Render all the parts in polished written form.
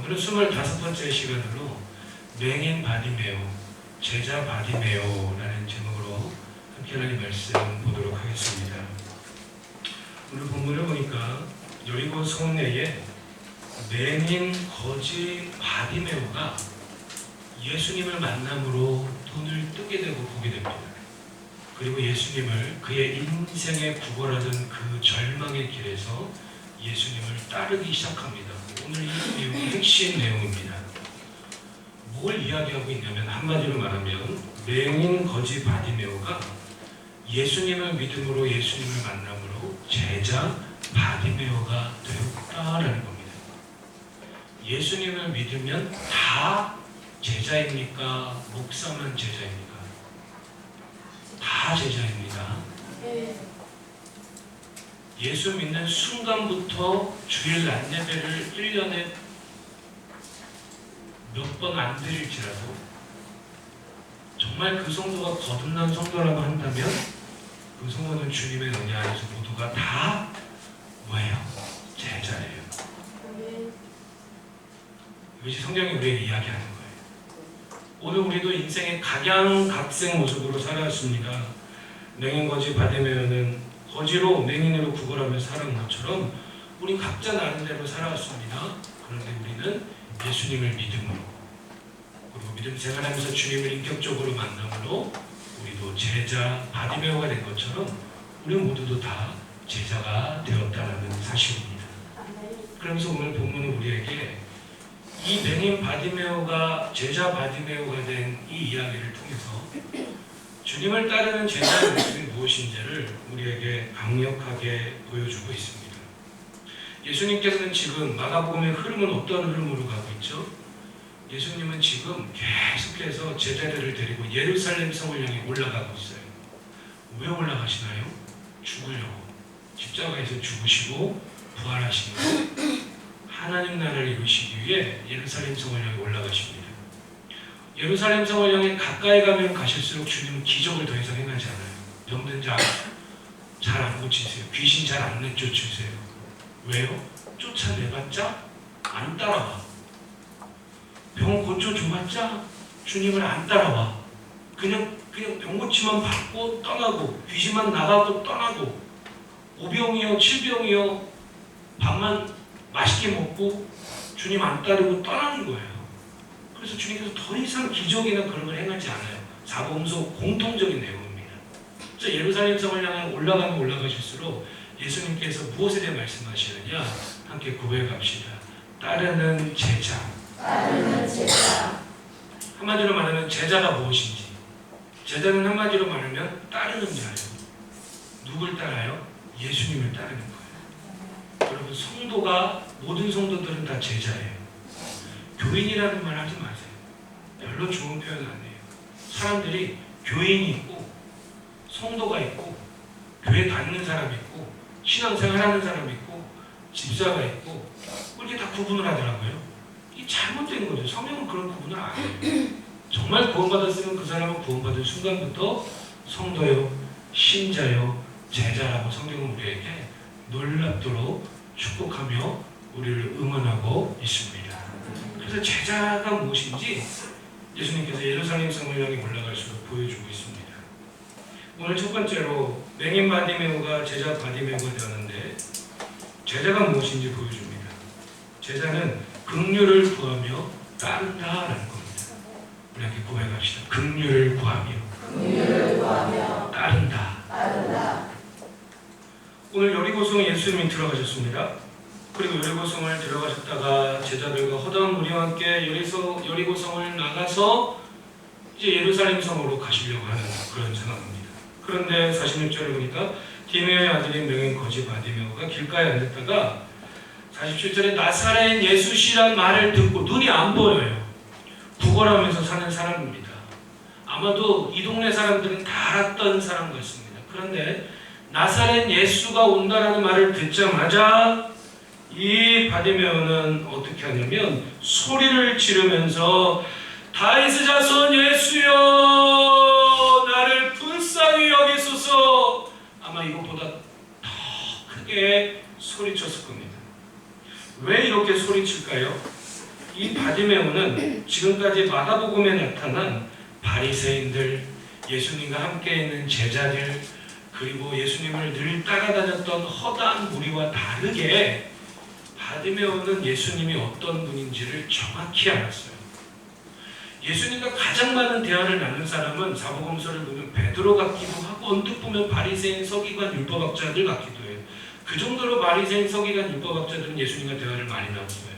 오늘 25번째 시간으로 맹인 바디메오, 제자 바디메오라는 제목으로 함께 하나님 말씀 보도록 하겠습니다. 오늘 본문을 보니까 여리고 성내에 맹인 거지 바디메오가 예수님을 만남으로 눈을 뜨게 되고 보게 됩니다. 그리고 예수님을 그의 인생에 구걸하던 그 절망의 길에서 예수님을 따르기 시작합니다. 오늘 이 내용이 핵심 내용입니다. 뭘 이야기하고 있냐면 한마디로 말하면 맹인 거지 바디메오가 예수님을 믿음으로 예수님을 만남으로 제자 바디메오가 되었다라는 겁니다. 예수님을 믿으면 다 제자입니까? 목사만 제자입니까? 다 제자입니다. 예수 믿는 순간부터 주일 낮 예배를 1년에 몇 번 안 드릴지라도 정말 그 성도가 거듭난 성도라고 한다면 그 성도는 주님의 은혜 안에서 모두가 다 뭐예요? 제자예요. 이것이 성경이 우리에게 이야기하는 거예요. 오늘 우리도 인생의 각양각색 모습으로 살아왔습니다. 맹인거지 바디메오는 거지로 맹인으로 구걸하며 살아온 것처럼 우리 각자 나름대로 살아왔습니다. 그런데 우리는 예수님을 믿음으로 그리고 믿음 생활하면서 주님을 인격적으로 만남으로 우리도 제자 바디메오가 된 것처럼 우리 모두도 다 제자가 되었다는 사실입니다. 그러면서 오늘 본문은 우리에게 이 맹인 바디메오가 제자 바디메오가 된 이 이야기를 통해서 주님을 따르는 제자의 모습이 무엇인지를 우리에게 강력하게 보여주고 있습니다. 예수님께서는 지금 마가복음의 흐름은 어떤 흐름으로 가고 있죠? 예수님은 지금 계속해서 제자들을 데리고 예루살렘 성을 향해 올라가고 있어요. 왜 올라가시나요? 죽으려고. 십자가에서 죽으시고 부활하시고 하나님 나라를 이루시기 위해 예루살렘 성을 향해 올라가십니다. 예루살렘 성을 향해 가까이 가면 가실수록 주님은 기적을 더 이상 행하지 않아요. 병든 자 잘 안 고치세요. 귀신 잘 안 내쫓으세요. 왜요? 쫓아내봤자 안 따라와. 병 고쳐줘봤자 주님을 안 따라와. 그냥 병 고치만 받고 떠나고 귀신만 나가고 떠나고 5병이요 7병이요 밥만 맛있게 먹고 주님 안 따르고 떠나는 거예요. 그래서 주님께서 더 이상 기적이나 그런 걸 행하지 않아요. 사복음서 공통적인 내용입니다. 그래서 예루살렘 성을 향해 올라가면 올라가실수록 예수님께서 무엇에 대해 말씀하시느냐 함께 고백합시다. 따르는 제자. 따르는 제자. 한마디로 말하면 제자가 무엇인지. 제자는 한마디로 말하면 따르는 자예요. 누굴 따라요? 예수님을 따르는 거예요. 여러분 성도가 모든 성도들은 다 제자예요. 교인이라는 말 하지 마세요. 별로 좋은 표현 아니에요. 사람들이 교인이 있고 성도가 있고 교회 다니는 사람이 있고 신앙생활하는 사람이 있고 집사가 있고 이렇게 다 구분을 하더라고요. 이게 잘못된 거죠. 성경은 그런 구분을 안 해요. 정말 구원받았으면 그 사람은 구원받은 순간부터 성도요, 신자요, 제자라고 성경은 우리에게 놀랍도록 축복하며 우리를 응원하고 있습니다. 그래서 제자가 무엇인지 예수님께서 예루살렘 성을 향해 올라갈수록 보여주고 있습니다. 오늘 첫 번째로 맹인 바디메오가 제자 바디메오가 되었는데 제자가 무엇인지 보여줍니다. 제자는 긍휼을 구하며 따른다라는 겁니다. 우리 함께 고백합시다. 긍휼을 구하며 따른다. 오늘 여리고성에 예수님이 들어가셨습니다. 그리고 여리고성을 들어가셨다가 제자들과 허다한 무리와 함께 여리고성을 나가서 이제 예루살렘 성으로 가시려고 하는 그런 상황입니다. 그런데 46절에 보니까 디메오의 아들인 맹인 거지 바디메오가 길가에 앉았다가 47절에 나사렛 예수시란 말을 듣고 눈이 안 보여요. 구걸하면서 사는 사람입니다. 아마도 이 동네 사람들은 다 알았던 사람 같습니다. 그런데 나사렛 예수가 온다라는 말을 듣자마자 이 바디메오는 어떻게 하냐면 소리를 지르면서 다윗의 자손 예수여 나를 불쌍히 여기소서. 아마 이것보다 더 크게 소리쳤을 겁니다. 왜 이렇게 소리칠까요? 이 바디메오는 지금까지 마가복음에 나타난 바리새인들, 예수님과 함께 있는 제자들, 그리고 예수님을 늘 따라다녔던 허다한 무리와 다르게 바디메오는 예수님이 어떤 분인지를 정확히 알았어요. 예수님과 가장 많은 대화를 나눈 사람은 사복음서를 보면 베드로 같기도 하고 언뜻 보면 바리새인, 서기관, 율법학자들 같기도 해요. 그 정도로 바리새인, 서기관, 율법학자들은 예수님과 대화를 많이 나눴어요.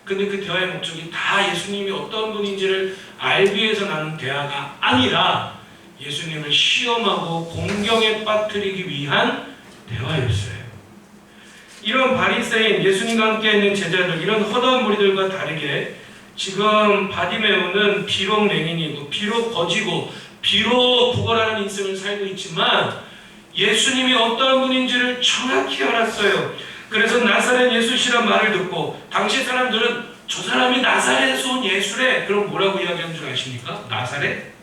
근데 그 대화의 목적이 다 예수님이 어떤 분인지를 알기 위해서 나눈 대화가 아니라 예수님을 시험하고 공경에 빠뜨리기 위한 대화였어요. 이런 바리새인, 예수님과 함께 있는 제자들, 이런 허다한 무리들과 다르게 지금 바디메오는 비록 맹인이고 비록 거지고 비록 구걸하는 인생을 살고 있지만 예수님이 어떠한 분인지를 정확히 알았어요. 그래서 나사렛 예수시란 말을 듣고 당시 사람들은 저 사람이 나사렛에서 온 예수래. 그럼 뭐라고 이야기하는 줄 아십니까? 나사렛?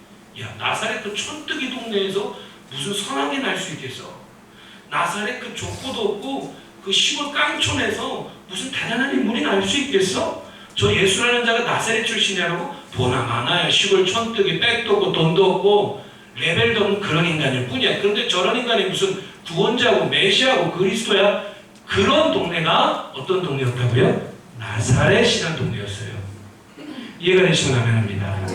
야, 나사렛 그 촌뜨기 동네에서 무슨 선악이 날 수 있겠어? 나사렛 그 족보도 없고 그 시골 깡촌에서 무슨 대단한 인물이 날 수 있겠어? 저 예수라는 자가 나사렛 출신이라고? 보나 마나야. 시골 촌뜨기, 백도 없고 돈도 없고 레벨도 없는 그런 인간일 뿐이야. 그런데 저런 인간이 무슨 구원자고 메시아고 그리스도야? 그런 동네가 어떤 동네였다고요? 나사렛이라는 동네였어요. 이해가 되시면 하면 합니다.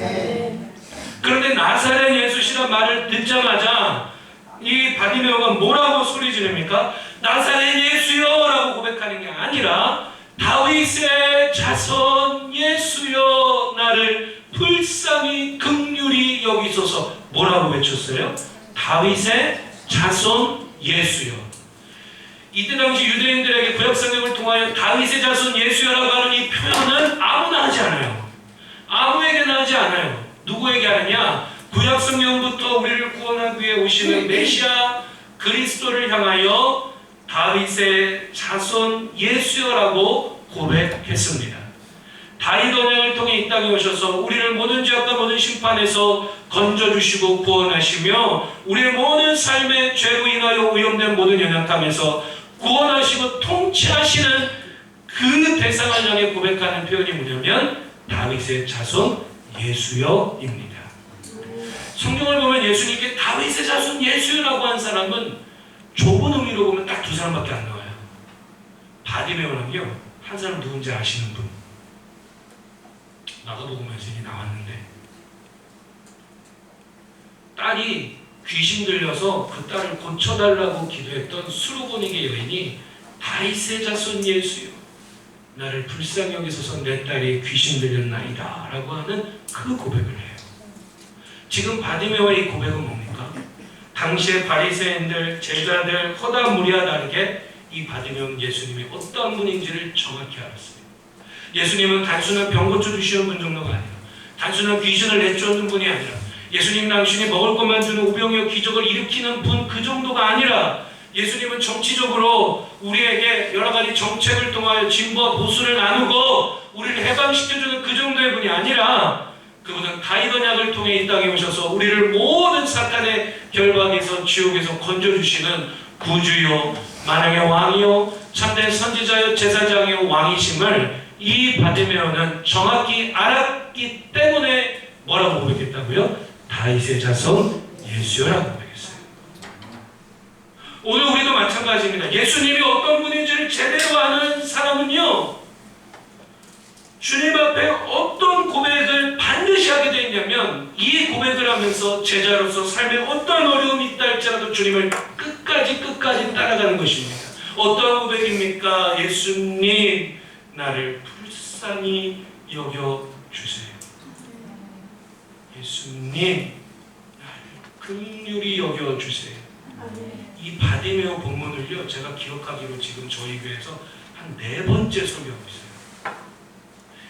그런데 나사렛 예수시란 말을 듣자마자 이 바디메오가 뭐라고 소리 지릅니까? 나사렛 예수여! 라고 고백하는 게 아니라 다윗의 자손 예수여, 나를 불쌍히 긍휼히 여기소서. 뭐라고 외쳤어요? 다윗의 자손 예수여. 이때 당시 유대인들에게 구약성경을 통하여 다윗의 자손 예수여라고 하는 이 표현은 아무나 하지 않아요. 아무에게나 하지 않아요. 누구에게 하느냐? 구약성경부터 우리를 구원하기 위해 오시는 메시아 그리스도를 향하여 다윗의 자손 예수여라고 고백했습니다. 다윗 언약을 통해 이 땅에 오셔서 우리를 모든 죄악과 모든 심판에서 건져주시고 구원하시며 우리의 모든 삶의 죄로 인하여 오염된 모든 연약함에서 구원하시고 통치하시는 그 대상을 향해 고백하는 표현이 뭐냐면 다윗의 자손 예수여입니다. 성경을 보면 예수님께 다윗의 자손 예수여라고 한 사람은 좁은 의미로 보면 딱 두 사람밖에 안 나와요. 바디메오는요, 한 사람 누군지 아시는 분. 마가복음에서 이게 나왔는데 딸이 귀신 들려서 그 딸을 고쳐달라고 기도했던 수르보니게 여인이 다윗의 자손 예수여, 나를 불쌍히 여기소서, 내 딸이 귀신 들렸나이다 라고 하는 그 고백을 해요. 지금 바디메오의 이 고백은 뭡니까? 당시의 바리새인들, 제자들, 허다한 무리와 다르게 이 바디메오는 예수님이 어떤 분인지를 정확히 알았어요. 예수님은 단순한 병 고쳐주시는 분 정도가 아니라, 단순한 귀신을 내쫓는 분이 아니라, 예수님 당신이 먹을 것만 주는 우병이어 기적을 일으키는 분 그 정도가 아니라, 예수님은 정치적으로 우리에게 여러 가지 정책을 통하여 진보와 보수를 나누고 우리를 해방시켜주는 그 정도의 분이 아니라, 그분은 다윗 언약을 통해 이 땅에 오셔서 우리를 모든 사탄의 결박에서, 지옥에서 건져주시는 구주요, 만왕의 왕이요, 참된 선지자요, 제사장이요, 왕이심을 이 바디메오는 정확히 알았기 때문에 뭐라고 고백했다고요? 다윗의 자손 예수여라고 고백했어요. 오늘 우리도 마찬가지입니다. 예수님이 어떤 분인지를 제대로 아는 사람은요, 주님 앞에 어떤 고백을 반드시 하게 되어 있냐면, 이 고백을 하면서 제자로서 삶에 어떤 어려움이 있다 할지라도 주님을 끝까지 따라가는 것입니다. 어떤 고백입니까? 예수님, 나를 불쌍히 여겨주세요. 예수님, 나를 긍휼히 여겨주세요. 이 바디메오 본문을요, 제가 기억하기로 지금 저희 교회에서 한 4번째 설교하고 있어요.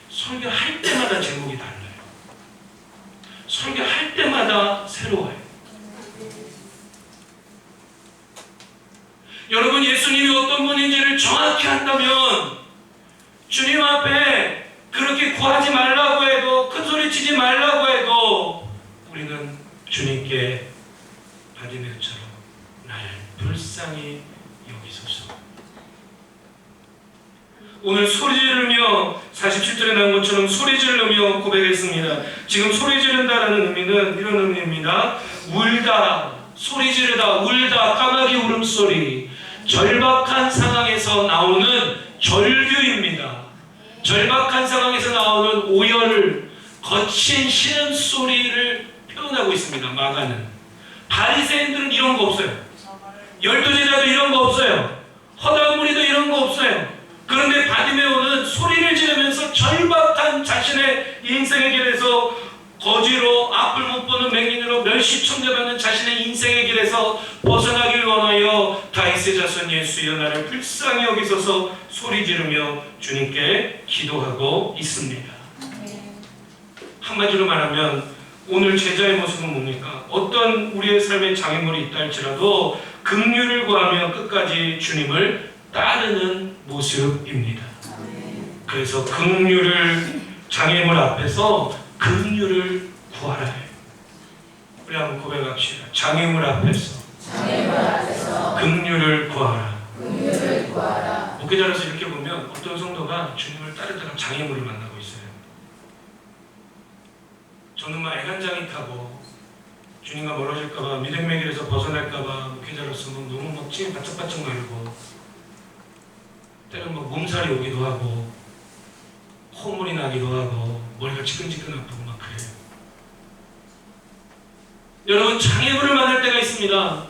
설교할 때마다 제목이 달라요. 설교할 때마다 새로워요. 여러분, 예수님이 어떤 분인지를 정확히 한다면 주님 앞에 그렇게 구하지 말라고 해도, 큰 소리 치지 말라고 해도 우리는 주님께 바디메오처럼 나를 불쌍히 여기소서. 오늘 소리 지르며 47절에 나온 것처럼 소리 지르며 고백했습니다. 지금 소리 지른다라는 의미는 이런 의미입니다. 울다, 소리 지르다, 울다, 까마귀 울음소리, 절박한 상황에서 나오는 절규입니다. 절박한 상황에서 나오는 오열, 거친 신음소리를 표현하고 있습니다. 마가는. 바리새인들은 이런 거 없어요. 열두 제자도 이런 거 없어요. 허다한 무리도 이런 거 없어요. 그런데 바디메오는 소리를 지르면서 절박한 자신의 인생의 길에서 거지로 앞을 못 보는 맹인으로 멸시청대받는 자신의 인생의 길에서 벗어나길 원하여 다윗의 자손 예수여 나를 불쌍히 여기소서 소리 지르며 주님께 기도하고 있습니다. 한마디로 말하면 오늘 제자의 모습은 뭡니까? 어떤 우리의 삶의 장애물이 있다 할지라도 긍휼을 구하며 끝까지 주님을 따르는 모습입니다. 그래서 긍휼을 장애물 앞에서 긍휼을 구하라. 우리 한번 고백합시다. 장애물 앞에서 긍휼을 구하라. 목회자로서 이렇게 보면 어떤 성도가 주님을 따르다가 장애물을 만나고 있어요. 저는 막 애간장이 타고 주님과 멀어질까봐 믿음의 길에서 벗어날까봐 목회자로서 너무 막 침이 바짝바짝 마르고 때로는 막 몸살이 오기도 하고 콧물이 나기도 하고 머리가 지끈지끈 아프고 막 그래요. 여러분 장애물을 만날 때가 있습니다.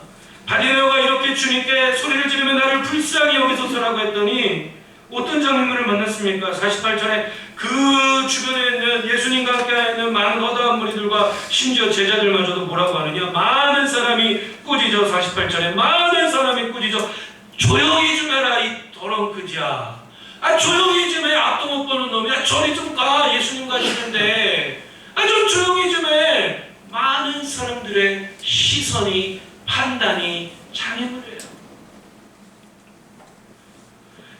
바디메오가 이렇게 주님께 소리를 지르며 나를 불쌍히 여기소서라고 했더니 어떤 장애물을 만났습니까? 48절에 그 주변에 있는 예수님과 함께 있는 많은 허다한 무리들과 심지어 제자들마저도 뭐라고 하느냐? 많은 사람이 꾸짖어. 48절에 많은 사람이 꾸짖어 조용히 좀 해라 이 더러운 그지야. 조용히 좀 해. 앞도 못 보는 놈이야. 저리 좀 가. 예수님 가시는데 좀 조용히 좀 해. 많은 사람들의 시선이 판단이 장애물이에요.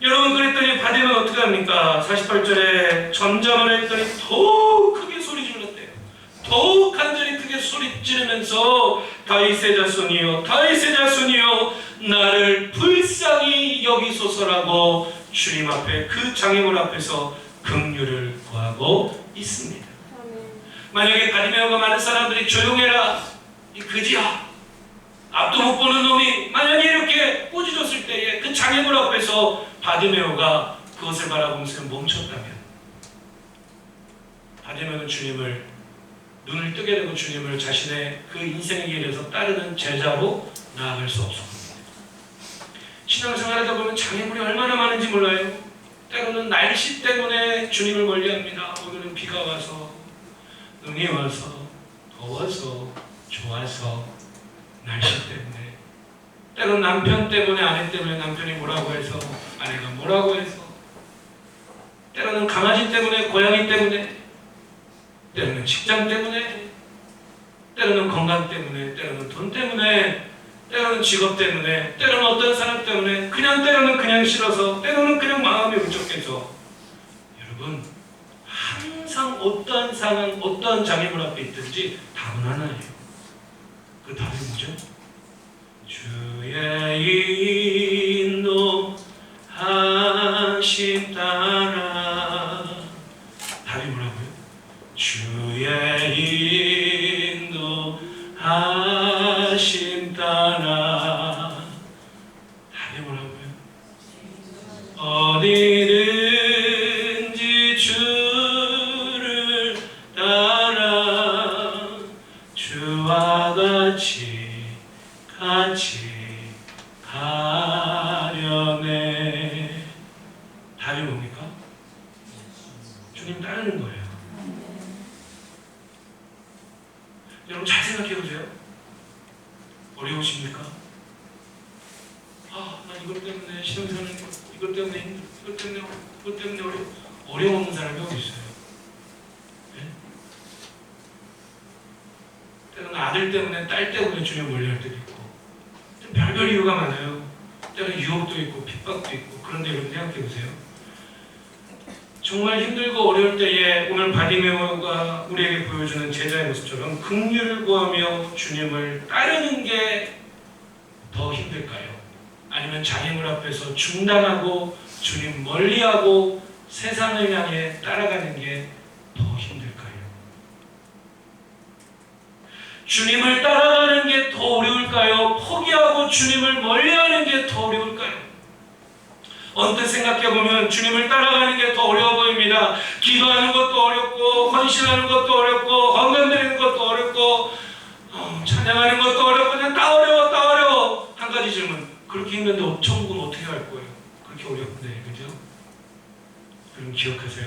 여러분 그랬더니 바디메오는 어떻게 합니까? 48절에 전장을 했더니 더욱 크게 소리 질렀대요. 더욱 간절히 크게 소리 지르면서 다윗의 자손이여 다윗의 자손이여 나를 불쌍히 여기소서라고 주님 앞에 그 장애물 앞에서 긍휼을 구하고 있습니다. 만약에 바디메오가 많은 사람들이 조용해라 이 그지야 앞도 못 보는 놈이 만약에 이렇게 꾸짖었을 때에 그 장애물 앞에서 바디메오가 그것을 바라보면서 멈췄다면 바디메오는 주님을 눈을 뜨게 되고 주님을 자신의 그 인생의 길에서 따르는 제자로 나아갈 수 없었습니다. 신앙생활하다 보면 장애물이 얼마나 많은지 몰라요. 때로는 날씨 때문에 주님을 멀리합니다. 오늘은 비가 와서 눈이 와서 더워서 좋아서 날씨 때문에 때로는 남편 때문에 아내 때문에 남편이 뭐라고 해서 아내가 뭐라고 해서 때로는 강아지 때문에 고양이 때문에 때로는 직장 때문에 때로는 건강 때문에 때로는 돈 때문에 때로는 직업 때문에 때로는 어떤 사람 때문에 그냥 때로는 그냥 싫어서 때로는 그냥 마음이 울적해서 여러분 항상 어떠한 상황 어떠한 장애물 앞에 있든지 답은 하나예요. 그 답이 뭐죠? 주의 인도하심 따라. 답이 뭐라고요? 주의 인도하심 따라. 답이 뭐라고요? 어디든지 주를 따라 주와 같이 가려네. 답이 뭡니까? 주님 따르는 거예요. 여러분 잘 생각해 보세요. 어려우십니까? 나 이것 때문에 신앙생활 이것 때문에 힘들어. 이것 때문에 어려움 없는 사람이 어디 있어요? 네? 때로는 아들 때문에 딸 때문에 주님 멀리할 때도 있고 별별 이유가 많아요. 때로는 유혹도 있고 핍박도 있고. 그런데 여러분 생각해 보세요. 정말 힘들고 어려울 때에 오늘 바디메오가 우리에게 보여주는 제자의 모습처럼 긍휼을 구하며 주님을 따르는 게 더 힘들까요? 아니면 장애물 앞에서 중단하고 주님 멀리하고 세상을 향해 따라가는 게 더 힘들까요? 주님을 따라가는 게 더 어려울까요? 포기하고 주님을 멀리하는 게 더 어려울까요? 언뜻 생각해보면 주님을 따라가는 게 더 어려워 보입니다. 기도하는 것도 어렵고, 헌신하는 것도 어렵고, 건강 드리는 것도 어렵고, 찬양하는 것도 어렵고, 그냥 다 어려워, 다 어려워. 한 가지 질문. 그렇게 힘든데 천국은 어떻게 할 거예요? 그렇게 어렵네, 그죠? 여러분 기억하세요.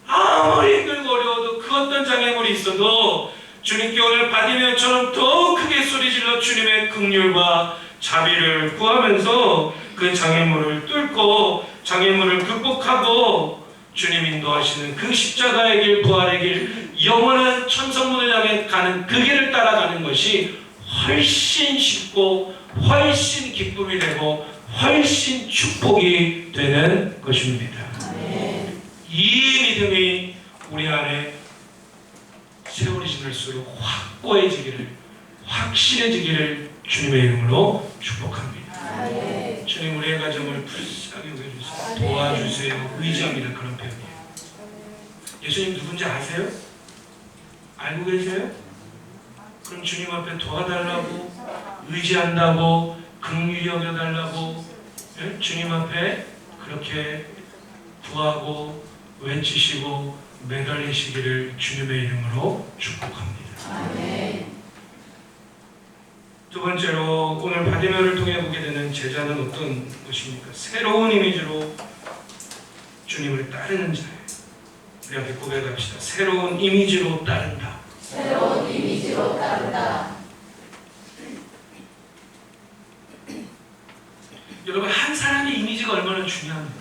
아무리 힘들고 어려워도 그 어떤 장애물이 있어도 주님께 오늘 바디메오처럼 더 크게 소리질러 주님의 긍휼과 자비를 구하면서 그 장애물을 뚫고 장애물을 극복하고 주님 인도하시는 그 십자가의 길, 부활의 길, 영원한 천성문을 향해 가는 그 길을 따라가는 것이 훨씬 쉽고 훨씬 기쁨이 되고 훨씬 축복이 되는 것입니다. 이 믿음이 우리 안에 세월이 지날수록 확고해지기를, 확실해지기를 주님의 이름으로 축복합니다. 주님 우리의 가정을 불쌍히 여겨주세요. 도와주세요. 의지합니다. 그런 표현이에요. 예수님 누군지 아세요? 알고 계세요? 그럼 주님 앞에 도와달라고, 의지한다고, 긍휼히 여겨달라고, 주님 앞에 그렇게 구하고 외치시고 매달리시기를 주님의 이름으로 축복합니다. 아멘. 두 번째로 오늘 바디메오를 통해 보게 되는 제자는 어떤 것입니까? 새로운 이미지로 주님을 따르는 자예요. 우리 함께 고백합시다. 새로운 이미지로 따른다. 새로운 이미지로 따른다. 여러분 한 사람의 이미지가 얼마나 중요합니까?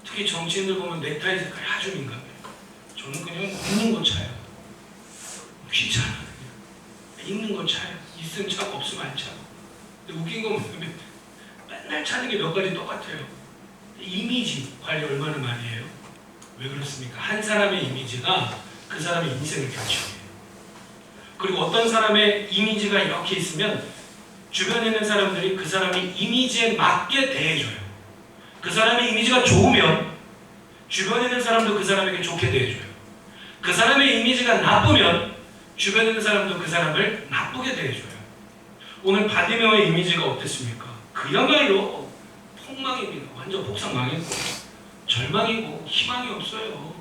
특히 정치인들 보면 넥타이 색깔이 아주 민감해요. 저는 그냥 입는 거 차요. 귀찮아. 입는 거 차요. 있으면 차고 없으면 안 차고. 근데 웃긴 건 뭐냐면 맨날 차는 게 몇 가지 똑같아요. 이미지 관리 얼마나 많이 해요? 왜 그렇습니까? 한 사람의 이미지가 그 사람의 인생을 결정해요. 그리고 어떤 사람의 이미지가 이렇게 있으면 주변에 있는 사람들이 그 사람의 이미지에 맞게 대해줘요. 그 사람의 이미지가 좋으면 주변에 있는 사람도 그 사람에게 좋게 대해줘요. 그 사람의 이미지가 나쁘면 주변에 있는 사람도 그 사람을 나쁘게 대해줘요. 오늘 바디메오의 이미지가 어땠습니까? 그야말로 폭망입니다. 완전 폭삭 망했고 절망이고 희망이 없어요.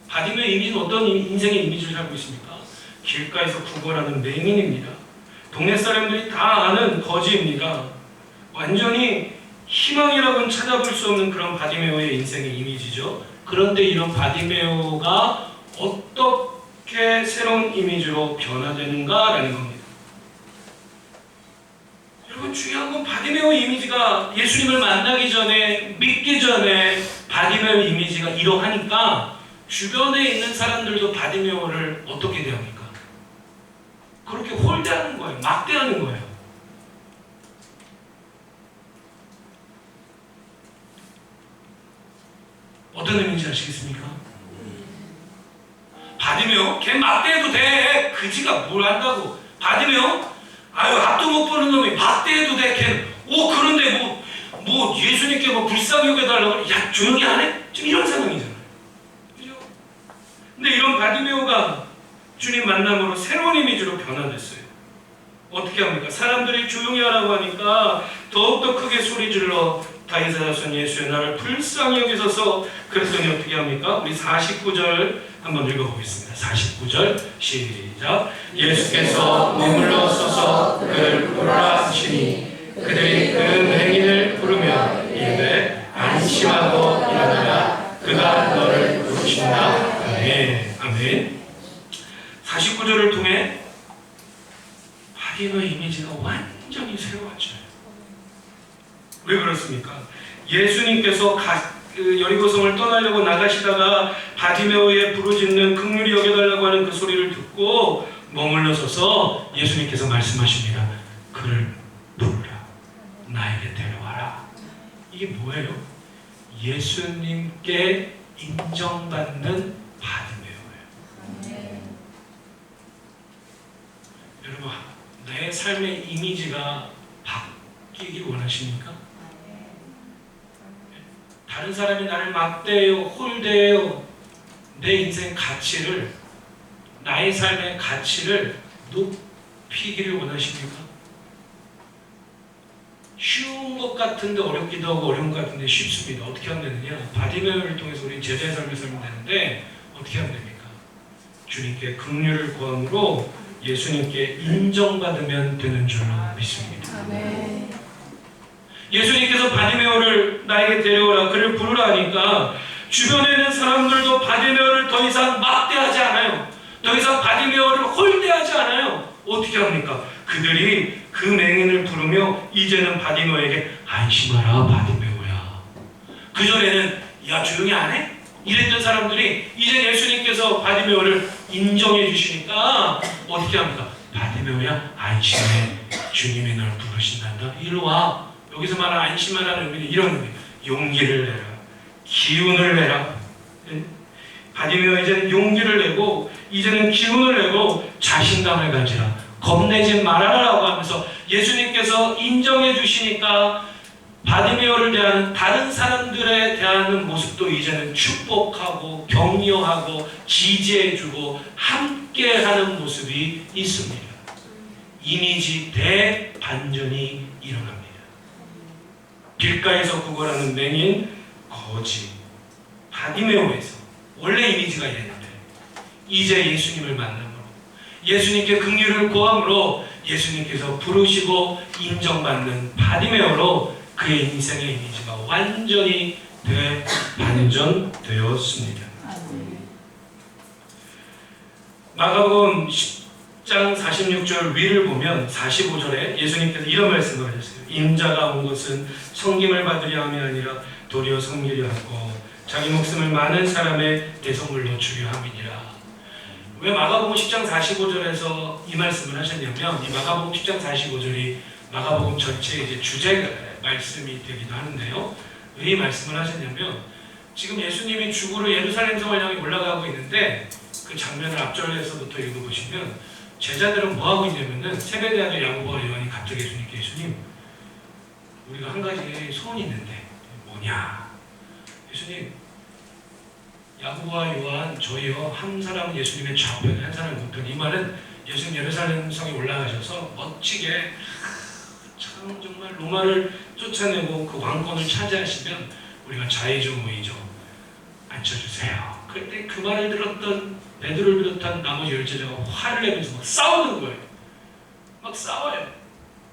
바디메오의 이미지는 어떤 인생의 이미지를 살고 있습니까? 길가에서 구걸하는 맹인입니다. 동네 사람들이 다 아는 거지입니다. 완전히 희망이라고는 찾아볼 수 없는 그런 바디메오의 인생의 이미지죠. 그런데 이런 바디메오가 어떻게 새로운 이미지로 변화되는가라는 겁니다. 여러분 중요한 건 바디메오 이미지가 예수님을 만나기 전에, 믿기 전에 바디메오 이미지가 이러하니까 주변에 있는 사람들도 바디메오를 어떻게 대합니까? 그렇게 홀대하는 거예요. 막대하는 거예요. 어떤 의미인지 아시겠습니까? 바디메오? 걔 막대해도 돼. 그지가 뭘 한다고. 바디메오? 아유 앞도 못 보는 놈이 막대해도 돼. 걔 그런데 뭐 예수님께 뭐 불쌍히 여겨달라고 야 조용히 안 해? 지금 이런 상황이잖아요. 그죠? 근데 이런 바디메오가 주님 만남으로 새로운 이미지로 변화됐어요. 어떻게 합니까? 사람들이 조용히 하라고 하니까 더욱더 크게 소리질러 다윗의 자손 예수의 나를 불쌍히 여기소서. 그랬더니 어떻게 합니까? 우리 49절 한번 읽어보겠습니다. 49절 시작. 예수께서 머물러 서서 그를 부르라 하시니 그들이 그 맹인을 부르며 이르되 안심하고 일어나라 그가 너를 부르신다. 아멘. 아멘. 49절을 통해 바디메오 이미지가 완전히 새로워져요. 왜 그렇습니까? 예수님께서 여리고성을 떠나려고 나가시다가 바디메오의 부르짖는 긍휼히 여겨달라고 하는 그 소리를 듣고 머물러 서서 예수님께서 말씀하십니다. 그를 부르라. 나에게 데려와라. 이게 뭐예요? 예수님께 인정받는 바디메오예요. 여러분 내 삶의 이미지가 바뀌길 원하십니까? 다른 사람이 나를 막대해요, 홀대해요. 내 인생 가치를, 나의 삶의 가치를 높이기를 원하십니까? 쉬운 것 같은데 어렵기도 하고 어려운 것 같은데 쉽습니다. 어떻게 하면 되느냐? 바디메어를 통해서 우리 제자의 삶을 살면 되는데 어떻게 하면 됩니까? 주님께 긍휼을 구함으로 예수님께 인정받으면 되는 줄로 믿습니다. 아멘. 예수님께서 바디메어를 나에게 데려오라, 그를 부르라 하니까 주변에 있는 사람들도 바디메어를 더 이상 막대하지 않아요. 더 이상 바디메어를 홀대하지 않아요. 어떻게 합니까? 그들이 그 맹인을 부르며 이제는 바디메어에게 안심하라 바디메어야. 그전에는 야 조용히 안 해? 이랬던 사람들이 이제 예수님께서 바디메어를 인정해 주시니까 어떻게 합니까? 바디메어야 안심해. 주님이 널 부르신단다. 이리 와. 여기서 말하는 안심하라는 의미는 이런 의미예요. 용기를 내라. 기운을 내라. 바디메어 이제는 용기를 내고 이제는 기운을 내고 자신감을 가지라. 겁내지 말아라라고 하면서 예수님께서 인정해 주시니까 바디메어를 대하는 다른 사람들에 대하는 모습도 이제는 축복하고 격려하고 지지해주고 함께하는 모습이 있습니다. 이미지 대반전이 일어납니다. 길가에서 구걸하는 맹인, 거지, 바디메오에서 원래 이미지가 이랬는데 이제 예수님을 만남으로 예수님께 긍휼을 구함으로 예수님께서 부르시고 인정받는 바디메오로 그의 인생의 이미지가 완전히 대반전되었습니다. 마가복음 10장 46절 위를 보면 45절에 예수님께서 이런 말씀을 하셨어요. 인자가 온 것은 섬김을 받으려 함이 아니라 도리어 섬기려 하고 자기 목숨을 많은 사람의 대성물로 주려 함이니라. 왜 마가복음 10장 45절에서 이 말씀을 하셨냐면 이 마가복음 10장 45절이 마가복음 전체의 이제 주제 말씀이 되기도 하는데요. 왜 이 말씀을 하셨냐면 지금 예수님이 죽으러 예루살렘 성을 향해 올라가고 있는데 그 장면을 앞절에서부터 읽어보시면 제자들은 뭐 하고 있냐면은 세베대 아들 야고보와 요한이 갑자기 예수님 우리가 한 가지 소원이 있는데 뭐냐? 예수님 야고보와 요한 저희요 한 사람은 예수님의 좌편에 한 사람은 우편. 이 말은 예수님 예루살렘 성에 올라가셔서 멋지게 참 정말 로마를 쫓아내고 그 왕권을 차지하시면 우리가 좌이죠 우이죠 앉혀주세요. 그때 그 말을 들었던 베드로를 비롯한 나머지 열제자가 화를 내면서 막 싸우는 거예요. 막 싸워요.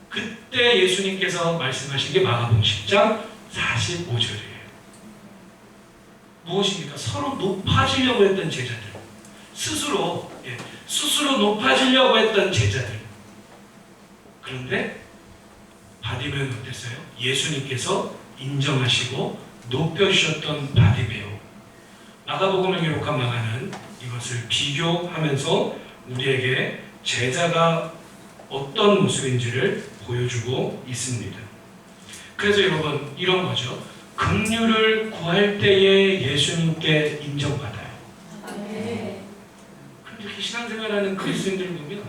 그때 예수님께서 말씀하신 게 마가복음 10장 45절이에요. 무엇입니까? 서로 높아지려고 했던 제자들, 스스로 높아지려고 했던 제자들. 그런데 바디메오는 어땠어요? 예수님께서 인정하시고 높여주셨던 바디메오. 마가복음을 기록한 마가는 이것을 비교하면서 우리에게 제자가 어떤 모습인지를 보여주고 있습니다. 그래서 여러분 이런 거죠. 긍휼을 구할 때에 예수님께 인정받아요. 그런데 이렇게 신앙생활하는 그리스도인들을 보면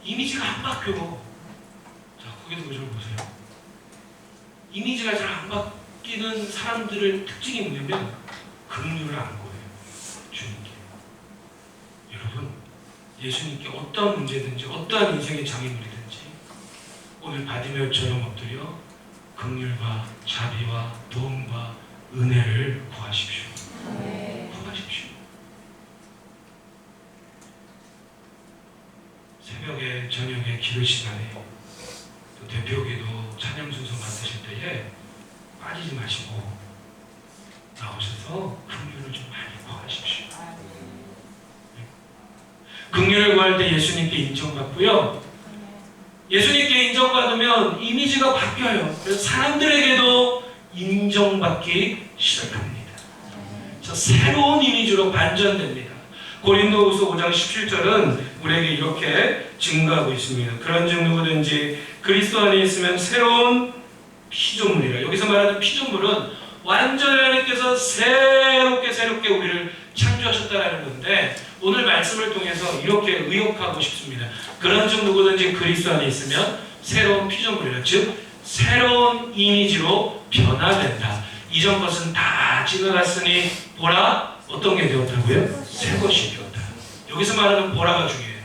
이미지가 안 바뀌어. 자, 거기도 좀 보세요. 이미지가 잘 안 바뀌는 사람들의 특징이 뭐냐면 긍휼을 안 구해요. 주님께. 여러분 예수님께 어떤 문제든지 어떠한 인생의 장애물이든지 오늘 바디메오처럼 엎드려 긍휼과 자비와 도움과 은혜를 구하십시오. 구하십시오. 새벽에 저녁에 기도 시간에 또 대표기도 찬양 순서 맡으실 때에 빠지지 마시고 나오셔서 긍휼을 좀 많이 구하십시오. 긍휼을 구할 때 예수님께 인정받고요. 예수님께 인정받으면 이미지가 바뀌어요. 그래서 사람들에게도 인정받기 시작합니다. 그래서 새로운 이미지로 반전됩니다. 고린도후서 5장 17절은 우리에게 이렇게 증거하고 있습니다. 그런즉 누구든지 그리스도 안에 있으면 새로운 피조물이라. 여기서 말하는 피조물은 완전히 하나님께서 새롭게 우리를 창조하셨다는 건데 오늘 말씀을 통해서 이렇게 의역하고 싶습니다. 그런즉 누구든지 그리스도 안에 있으면 새로운 피조물이라. 즉 새로운 이미지로 변화된다. 이전 것은 다 지나갔으니 보라 어떤 게 되었다고요? 새 것이 되었다. 여기서 말하는 보라가 중요해요.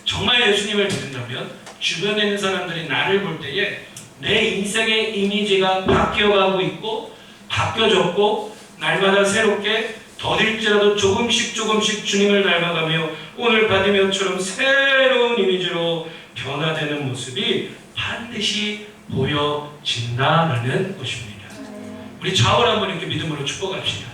정말 예수님을 믿는다면 주변에 있는 사람들이 나를 볼 때에 내 인생의 이미지가 바뀌어가고 있고 바뀌어졌고 날마다 새롭게 더딜지라도 조금씩 주님을 닮아가며 오늘 바디메오처럼 새로운 이미지로 변화되는 모습이 반드시 보여진다라는 것입니다. 우리 좌우를 한번 이렇게 믿음으로 축복합시다.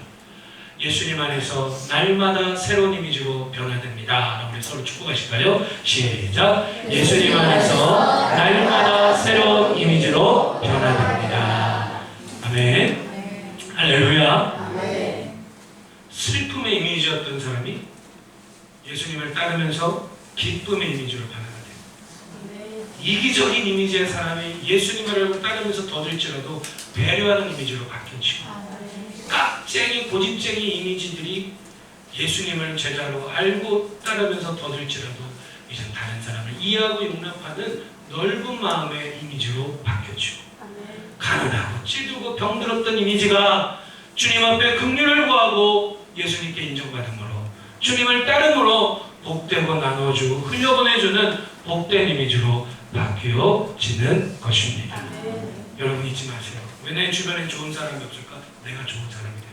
예수님 안에서 날마다 새로운 이미지로 변화됩니다. 우리 서로 축복하실까요? 시작! 예수님 안에서 날마다 새로운 이미지로 변화됩니다. 아멘. 할렐루야. 슬픔의 이미지였던 사람이 예수님을 따르면서 기쁨의 이미지로 변화가 돼요. 이기적인 이미지의 사람이 예수님을 따르면서 더딜지라도 배려하는 이미지로 바뀌어지고 깍쟁이 고집쟁이 이미지들이 예수님을 제자로 알고 따르면서 더딜지라도 이제 다른 사람을 이해하고 용납하는 넓은 마음의 이미지로 바뀌어지고 가난하고 찌들고 병들었던 이미지가 주님 앞에 긍휼을 구하고 예수님께 인정받음으로 주님을 따름으로 복되고 나눠주고 흘려보내주는 복된 이미지로 바뀌어지는 것입니다. 여러분 잊지 마세요. 왜 내 주변에 좋은 사람이 없을까? 내가 좋은 사람이 됩니다.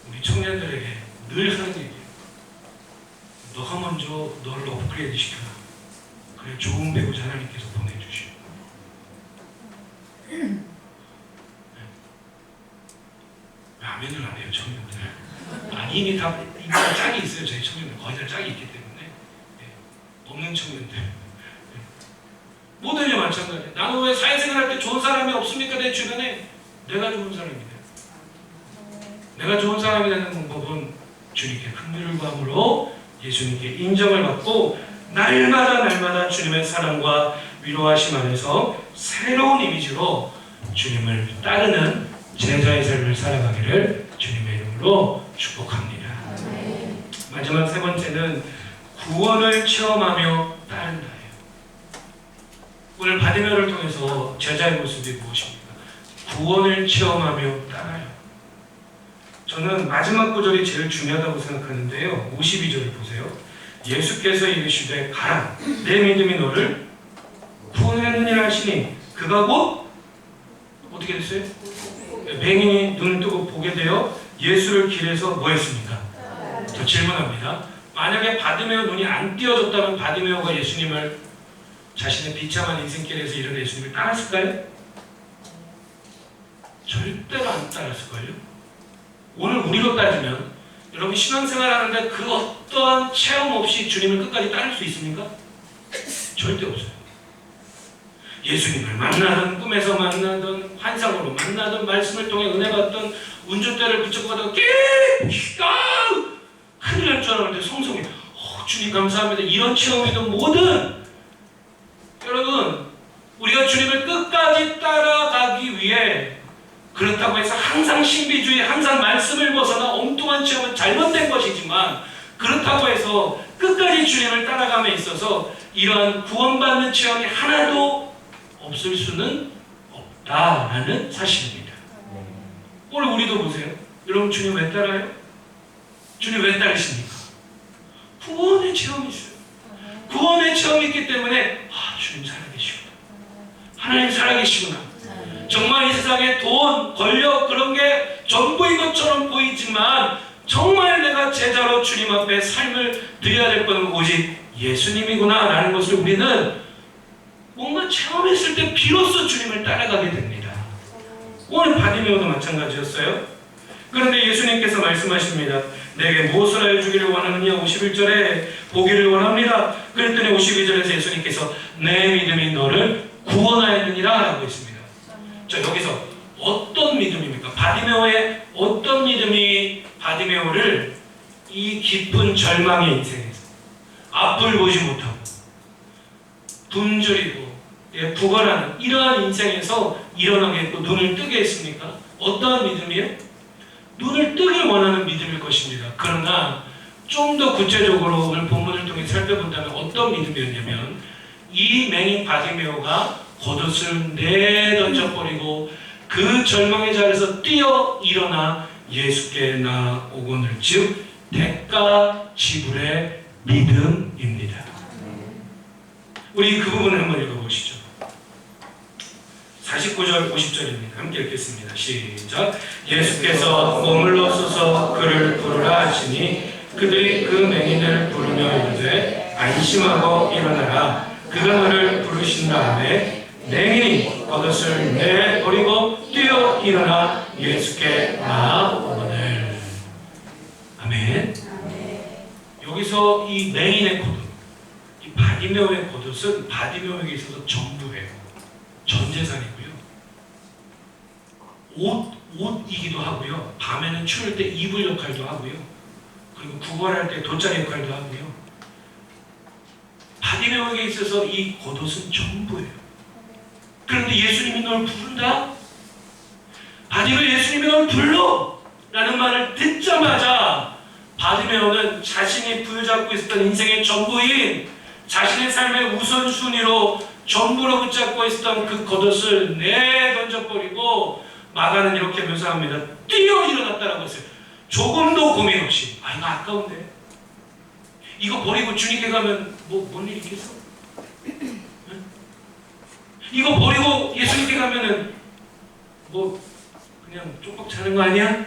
우리 청년들에게 늘 하는 얘기예요. 너가 먼저 너를 업그레이드 시켜라. 그래 좋은 배우자 하나님께서 보내주시고 왜 아멘을 안 해요 청년들? 아니 이미 다 짝이 있어요. 저희 청년들 거의 다 짝이 있기 때문에 없는 청년들 모두에게 마찬가지예요. 나는 왜 사회생활 할 때 좋은 사람이 없습니까? 내 주변에 내가 좋은 사람이 돼요. 내가 좋은 사람이 되는 방법은 주님께 긍휼을 구함으로 예수님께 인정을 받고 날마다 주님의 사랑과 위로하심 안에서 새로운 이미지로 주님을 따르는 제자의 삶을 살아가기를 주님의 이름으로 축복합니다. 마지막 세 번째는 구원을 체험하며 따른다. 오늘 바디메오를 통해서 제자의 모습이 무엇입니까? 구원을 체험하며 따라요. 저는 마지막 구절이 제일 중요하다고 생각하는데요. 52절을 보세요. 예수께서 이르시되 가라 내 믿음이 너를 구원하느니라 하시니 그가 곧 어떻게 됐어요? 맹인이 눈을 뜨고 보게 되어 예수를 길에서 뭐 했습니까? 저 질문합니다. 만약에 바디메오 눈이 안 띄어졌다면 바디메오가 예수님을 자신의 비참한 인생길에서 일어나 예수님을 따랐을까요? 절대로 안 따랐을걸요? 오늘 우리로 따지면 여러분 신앙생활 하는데 그 어떠한 체험 없이 주님을 끝까지 따를 수 있습니까? 절대 없어요. 예수님을 만나든 꿈에서 만나든 환상으로 만나든 말씀을 통해 은혜 받든 운전대를 붙잡고 가다가 큰일 날 줄 알았는데 성성이 주님 감사합니다. 이런 체험이든 뭐든 여러분 우리가 주님을 끝까지 따라가기 위해 그렇다고 해서 항상 신비주의 항상 말씀을 벗어나 엉뚱한 체험은 잘못된 것이지만 그렇다고 해서 끝까지 주님을 따라감에 있어서 이러한 구원받는 체험이 하나도 없을 수는 없다라는 사실입니다. 오늘 우리도 보세요. 여러분 주님 왜 따라요? 주님 왜 따르십니까? 구원의 체험이 있어요. 구원의 체험이 있기 때문에 주님 살아계시구나. 하나님 살아계시구나. 정말 이 세상에 돈, 권력 그런 게 전부인 것처럼 보이지만 정말 내가 제자로 주님 앞에 삶을 드려야 될 것은 오직 예수님이구나 라는 것을 우리는 뭔가 체험했을 때 비로소 주님을 따라가게 됩니다. 오늘 바디메오도 마찬가지였어요. 그런데 예수님께서 말씀하십니다. 내게 무엇을 하여 주기를 원하느냐 51절에 보기를 원합니다. 그랬더니 52절에서 예수님께서 내 믿음이 너를 구원하였느니라 라고 했습니다. 자 여기서 어떤 믿음입니까? 바디메오의 어떤 믿음이 바디메오를 이 깊은 절망의 인생에서 앞을 보지 못하고 굶주리고 부걸하는 이러한 인생에서 일어나게 했고 눈을 뜨게 했습니까? 어떠한 믿음이에요? 눈을 뜨길 원하는 믿음일 것입니다. 그러나 좀 더 구체적으로 오늘 본문을 통해 살펴본다면 어떤 믿음이었냐면 이 맹인 바디메오가 겉옷을 내던져버리고 그 절망의 자리에서 뛰어 일어나 예수께 나오거늘, 즉 대가 지불의 믿음입니다. 우리 그 부분을 한번 읽어보시죠. 49절 50절입니다. 함께 읽겠습니다. 시작. 예수께서 머물러 서서 그를 부르라 하시니 그들이 그 맹인을 부르며 이르되 안심하고 일어나라. 그가 너를 부르신 다음에 맹인이 겉옷을 내버리고 뛰어 일어나 예수께 나오거늘. 아멘. 여기서 이 맹인의 겉옷, 이 바디메오의 겉옷은 바디메오에게 있어서 전부예요. 전 재산이고요. 옷이기도 하고요. 밤에는 추울 때 이불 역할도 하고요. 그리고 구걸할 때 돗자리 역할도 하고요. 바디메오에게 있어서 이 겉옷은 전부예요. 그런데 예수님이 널 부른다? 바디메오 예수님이 널 불러! 라는 말을 듣자마자 바디메오는 자신이 부여잡고 있었던 인생의 전부인 자신의 삶의 우선순위로 전부로 붙잡고 있었던 그 겉옷을 내던져버리고 마가는 이렇게 묘사합니다. 뛰어 일어났다라고 했어요. 조금도 고민 없이. 아, 이거 아까운데. 이거 버리고 주님께 가면 뭔 일 있겠어? 응? 이거 버리고 예수님께 가면은 그냥 쪽박 차는 거 아니야?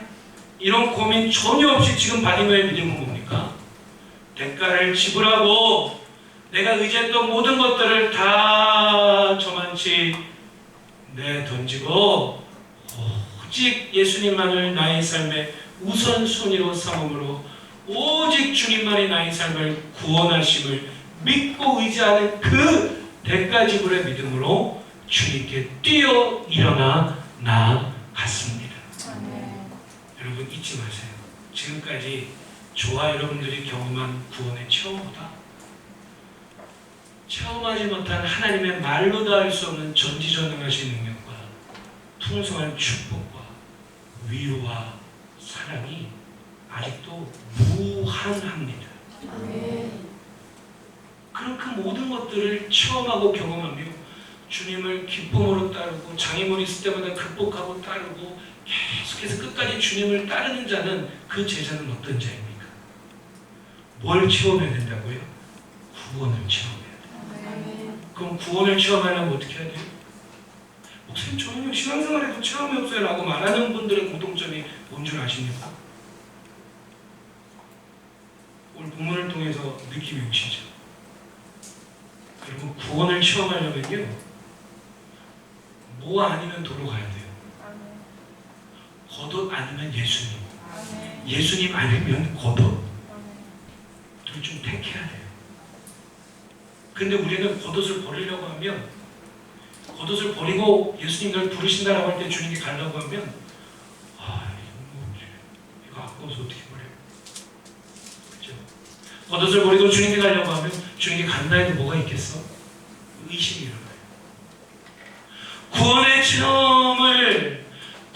이런 고민 전혀 없이 지금 바디메오의 믿음은 뭡니까? 대가를 지불하고 내가 의지했던 모든 것들을 다 저만치 내던지고 오직 예수님만을 나의 삶의 우선순위로 삼음으로 오직 주님만이 나의 삶을 구원하심을 믿고 의지하는 그 대가 지불의 믿음으로 주님께 뛰어 일어나 나아갔습니다. 여러분 잊지 마세요. 지금까지 저와 여러분들이 경험한 구원의 체험보다 체험하지 못한 하나님의 말로 다 할 수 없는 전지전능하신 능력과 풍성한 축복과 위로와 사랑이 아직도 무한합니다. 그럼 그 모든 것들을 체험하고 경험하며 주님을 기쁨으로 따르고 장애물이 있을 때마다 극복하고 따르고 계속해서 끝까지 주님을 따르는 자는 그 제자는 어떤 자입니까? 뭘 체험해야 된다고요? 구원을 체험해야 돼요. 그럼 구원을 체험하려면 어떻게 해야 돼요? 목사님 저는요 신앙생활에도 체험이 없어요 라고 말하는 분들의 공통점이 뭔 줄 아십니까? 오늘 본문을 통해서 느낌이 오시죠? 여러분 구원을 체험하려면요 뭐 아니면 도로 가야 돼요. 겉옷 아니면 예수님, 예수님 아니면 겉옷. 둘 중 택해야 돼요. 근데 우리는 겉옷을 버리려고 하면, 겉옷을 버리고 예수님 널 부르신다라고 할 때 주님께 가려고 하면 이거 아까워서 어떻게 버려? 그렇죠? 겉옷을 버리고 주님께 가려고 하면 주님께 간다 해도 뭐가 있겠어? 의심이 일어나요.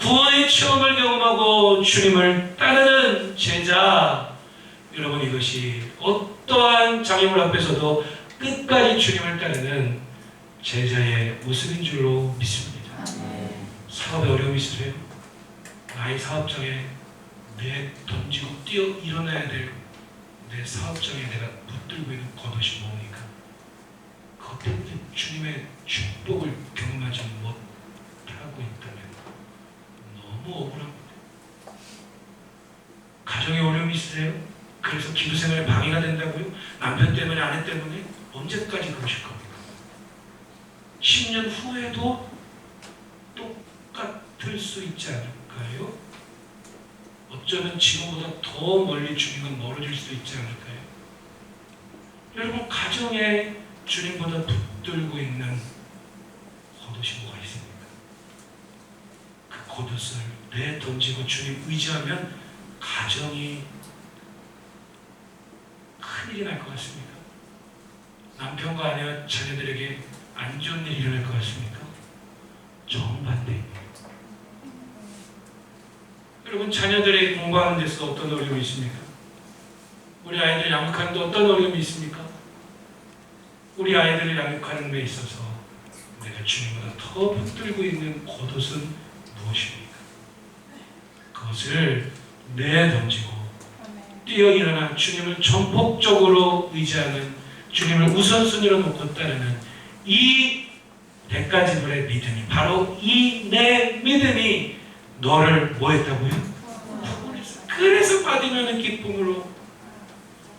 구원의 체험을 경험하고 주님을 따르는 제자, 여러분 이것이 어떠한 장애물 앞에서도 끝까지 주님을 따르는 제자의 모습인 줄로 믿습니다. 사업에 어려움이 있으세요? 나의 사업장에 내 던지고 뛰어 일어나야 될 내 사업장에 내가 붙들고 있는 겉옷이 뭡니까? 그것 때문에 주님의 축복을 경험하지 못하고 있다면 너무 억울합니다. 가정에 어려움이 있으세요? 그래서 기도생활에 방해가 된다고요? 남편 때문에 아내 때문에? 언제까지 그러실 겁니까? 10년 후에도 똑같을 수 있지 않을까요? 어쩌면 지금보다 더 멀리 주님과 멀어질 수 있지 않을까요? 여러분 가정에 주님보다 붙들고 있는 겉옷이 뭐가 있습니까? 그 겉옷을 내던지고 주님 의지하면 가정이 큰일이 날 것 같습니까? 남편과 아내와 자녀들에게 안 좋은 일이 일어날 것 같습니까? 정반대입니다. 여러분 자녀들이 공부하는 데서 어떤 어려움이 있습니까? 우리 아이들 양육하는 데 어떤 어려움이 있습니까? 우리 아이들을 양육하는 데 있어서 내가 주님보다 더 붙들고 있는 겉옷은 무엇입니까? 그것을 내던지고 뛰어 일어나 주님을 전폭적으로 의지하는, 주님을 우선순위로 놓고 따르는 이 100가지 믿음이, 바로 이 내 믿음이 너를 뭐 했다고요? 구원했어. 그래서 받으면 기쁨으로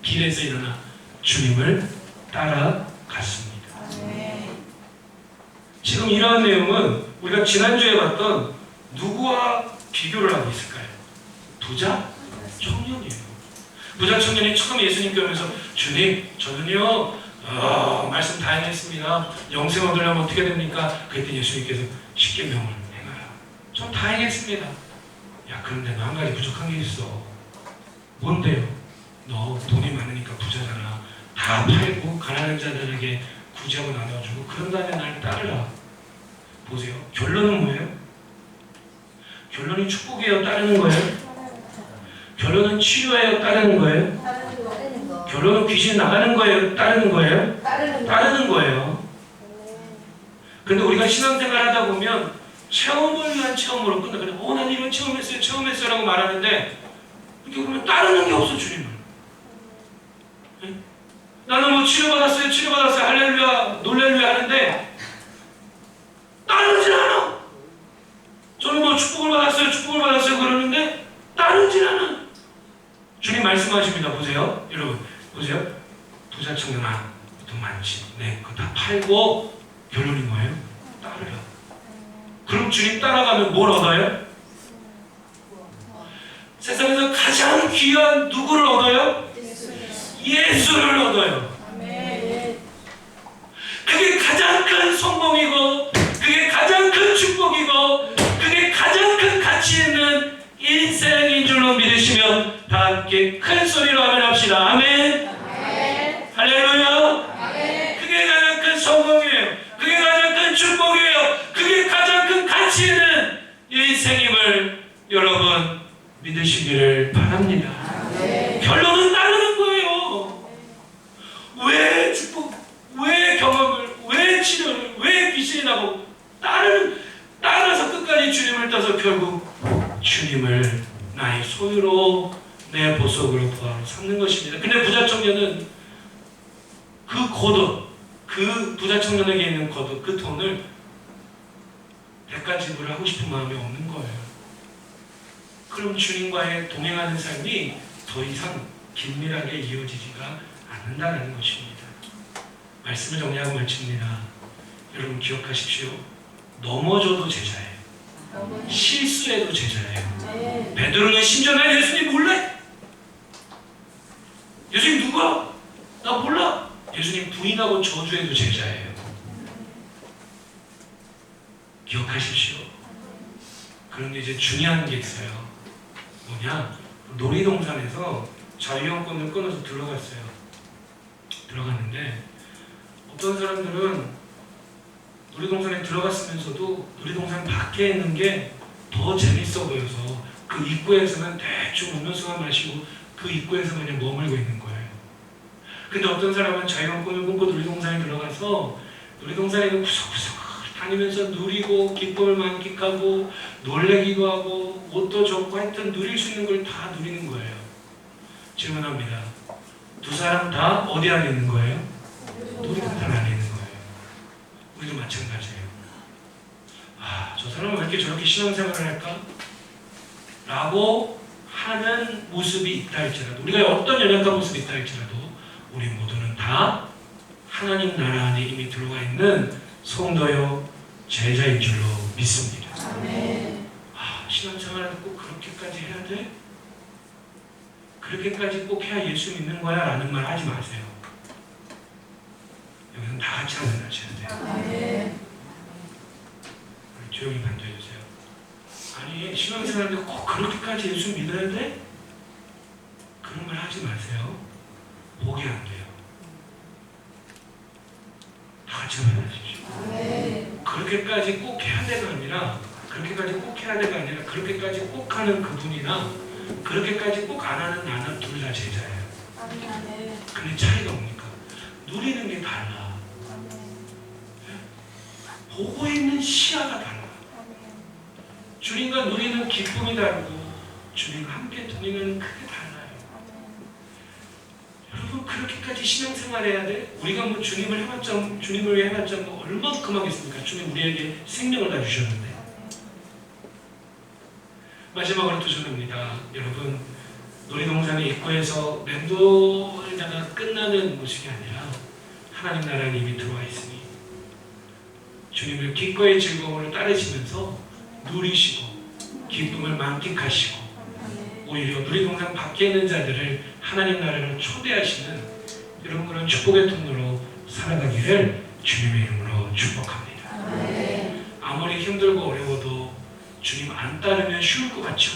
길에서 일어나 주님을 따라갔습니다. 지금 이러한 내용은 우리가 지난주에 봤던 누구와 비교를 하고 있을까요? 부자 청년이에요. 부자 청년이 처음 예수님께 오면서 주님, 저는요 말씀 다 해냈습니다. 영생 얻으려면 어떻게 됩니까? 그랬더니 예수님께서 십계명을 행하라. 전 다 해냈습니다. 야, 그런데 너 한 가지 부족한 게 있어. 뭔데요? 너 돈이 많으니까 부자잖아. 다 팔고 가난한 자들에게 구제하고 나눠주고 그런 다음에 날 따르라. 보세요. 결론은 뭐예요? 결론이 축복이에요? 따르는 거예요? 결론은 치료예요? 따르는 거예요? 결론은 귀신 나가는 거예요? 따르는 거예요? 따르는 거예요. 그런데 우리가 신앙생활 하다 보면 체험을 위한 체험으로 끝나. 그래, 난 이런 체험했어요 라고 말하는데 이렇게 보면 따르는 게 없어, 주님을. 네? 나는 뭐 치료받았어요 할렐루야 놀렐루야 하는데 따르질 않아. 저는 뭐 축복을 받았어요 그러는데 따르질 않아. 주님 말씀하십니다. 보세요, 여러분, 보세요. 부자 청년아, 돈 많지. 네, 그거 다 팔고 결론이 뭐예요? 따르라. 그럼 주님 따라가면 뭘 얻어요? 세상에서 가장 귀한 누구를 얻어요? 예수를 얻어요. 그게 가장 큰 성공이고, 그게 가장 큰 축복이고, 그게 가장 큰 가치 있는 인생인 줄로 믿으시면 다 함께 큰 소리로 아멘 합시다. 아멘. 할렐루야. 그게 가장 큰 성공이에요. 그게 가장 큰 축복이에요. 그게 가장 큰 가치 있는 인생임을 여러분 믿으시기를 바랍니다. 결론은 따르는 거예요. 왜 축복, 왜 경험을, 왜 치료를, 왜 귀신이 나고 따라서 끝까지 주님을 따서 결국 주님을 나의 소유로 내 보석으로 부하로 삼는 것입니다. 근데 부자 청년은 그 겉옷, 그 부자 청년에게 있는 겉옷, 그 돈을 대가지불을 하고 싶은 마음이 없는 거예요. 그럼 주님과의 동행하는 삶이 더 이상 긴밀하게 이어지지가 않는다는 것입니다. 말씀을 정리하고 마칩니다. 여러분 기억하십시오. 넘어져도 제자예요. 실수해도 제자예요. 베드로는 심지어 나 예수님 몰라. 예수님 누구야? 나 몰라. 예수님 부인하고 저주해도 제자예요. 기억하십시오. 그런데 이제 중요한 게 있어요. 뭐냐? 놀이동산에서 자유형권을 끊어서 들어갔어요. 들어갔는데 어떤 사람들은 놀이동산에 들어갔으면서도 놀이동산 밖에 있는 게 더 재밌어 보여서 그 입구에서는 대충 음료수만 마시고 그 입구에서 그냥 머물고 있는 거예요. 근데 어떤 사람은 자유형권을 끊고 놀이동산에 들어가서 놀이동산에 구석구석 다니면서 누리고 기쁨을 만끽하고 놀래기도 하고 옷도 좋고 하여튼 누릴 수 있는 걸 다 누리는 거예요. 질문합니다. 두 사람 다 어디 안에 있는 거예요? 놀이동산 안에 있는 거예요. 우리도 마찬가지예요. 저 사람은 왜 이렇게 저렇게 신앙생활을 할까? 라고 하는 모습이 있다 할지라도, 우리가 어떤 연약한 모습이 있다 할지라도 우리 모두는 다 하나님 나라 안에 이미 들어가 있는 성도요 제자인 줄로 믿습니다. 신앙생활을 꼭 그렇게까지 해야 돼? 그렇게까지 꼭 해야 예수 믿는 거야? 라는 말 하지 마세요. 여기서는 다 같이 하는 하셔야 돼요. 조용히 반대해주세요. 아니 신앙생활인데 꼭 그렇게까지 예수 믿어야 돼? 그런 말 하지 마세요. 복이 안 돼요. 다 같이 받아주십시오. 그렇게까지 꼭 해야 돼가 아니라, 그렇게까지 꼭 해야 돼가 아니라, 그렇게까지 꼭 하는 그분이나 그렇게까지 꼭 안 하는 나는 둘 다 제자예요. 근데 차이가 뭡니까? 누리는 게 달라. 보고 있는 시야가 달라. 주님과 누리는 기쁨이 다르고 주님과 함께 누리는 크게 달라요. 여러분 그렇게까지 신앙생활 해야 돼? 우리가 뭐 주님을 위해 해봤자 뭐 얼마큼 하겠습니까? 주님 우리에게 생명을 다 주셨는데. 마지막으로 또 전합니다. 여러분 놀이동산의 입구에서 맴돌다가 끝나는 모습이 아니라 하나님 나라는 이미 들어와 있으니 주님을 기꺼이 즐거움을 따르시면서 누리시고 기쁨을 만끽하시고 오히려 놀이동산 밖에 있는 자들을 하나님 나라로 초대하시는 이런 그런 축복의 통로로 살아가기를 주님의 이름으로 축복합니다. 아무리 힘들고 어려워도 주님 안 따르면 쉬울 것 같죠?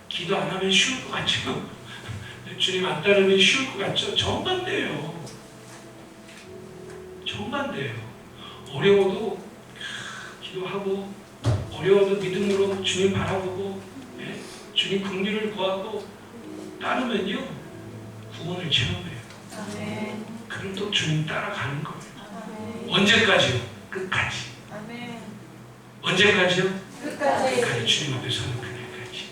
기도 안 하면 쉬울 것 같죠? 주님 안 따르면 쉬울 것 같죠? 정반대예요. 정반대예요. 어려워도 기도하고 어려워도 믿음으로 주님 바라보고 주님 긍휼을 구하고 따르면요 구원을 체험해요. 그럼 또 주님 따라가는 거예요. 언제까지요? 끝까지. 언제까지요? 끝까지 주님 앞에 서는 그날까지.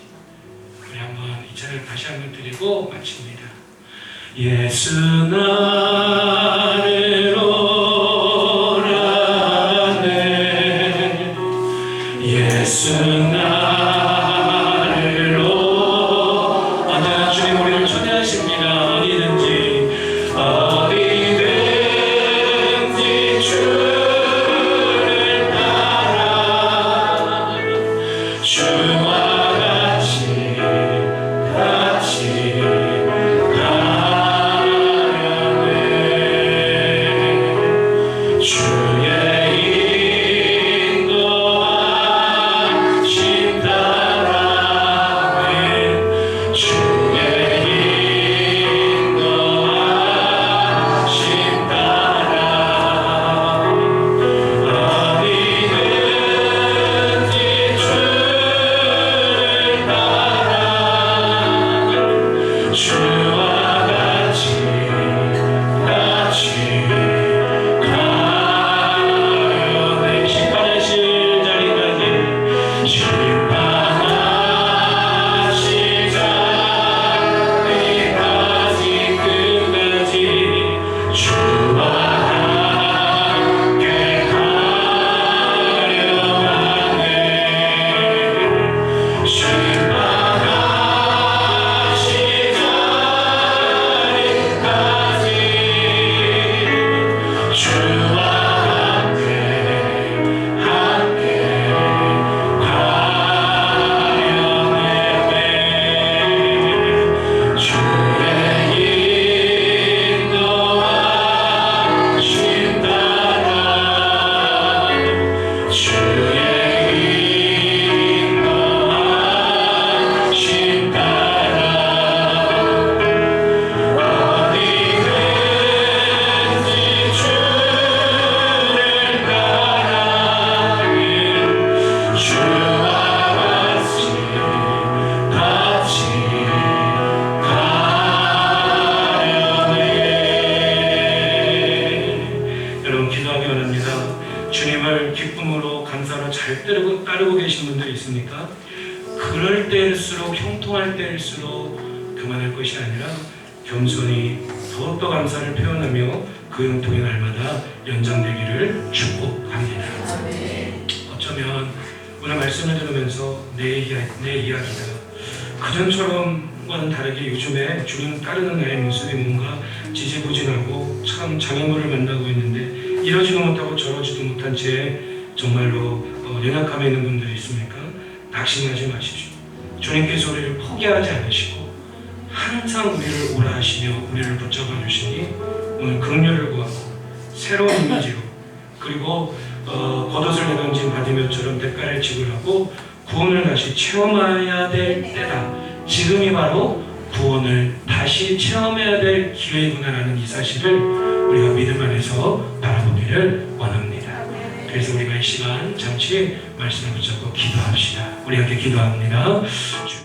우리 한번 이 찬을 다시 한번 드리고 마칩니다. 예수 나를 오라네 예수 나를 오 언제나 주님 우리를 초대하십니다. 어디든지 주를 따라 주와 같이 가려네 주의 인도하심 따라네 주의 인도하심 따라 어디든지 주를 따라 주와 같이 가려네 심판하실 자리까지 심판하실 자리까지 끝까지 주와 함께 가려가네 심판하실 자리까지 주와 함께 가려네 주의 인도하심 따라 주의 인도하심 따라 어디든지 주를 따라가길 주와 같이 가려네. 여러분 기도하기 원합니다. 주님을 기쁨으로 감사로 잘 따르고 계신 분들이 있습니까? 그럴 때일수록 형통할 때일수록 그만할 것이 아니라 겸손히 더욱더 감사를 표현하며 그 형통의 날마다 연장되기를 축복합니다. 어쩌면 오늘 말씀을 들으면서 내 이야기가 그전처럼과는 다르게 요즘에 주님 따르는 나의 모습이 뭔가 지지부진하고 참 장애물을 만나고 있는데 이러지도 못하고 저러지도 못한 채 정말로 연약함에 있는 분들이 있습니까? 낙심하지 마십시오. 주님께서 우리를 포기하지 않으시고 항상 우리를 오라 하시며 우리를 붙잡아 주시니 오늘 긍휼을 구하고 새로운 이미지로 그리고 겉옷을 내던진 바디면처럼 대가를 지불하고 구원을 다시 체험해야 될 때다. 지금이 바로 구원을 다시 체험해야 될 기회구나라는 이 사실을 우리가 믿음 안에서 바라보기를 원합니다. 그래서 우리가 이 시간 잠시 말씀을 붙잡고 기도합시다. 우리 함께 기도합니다.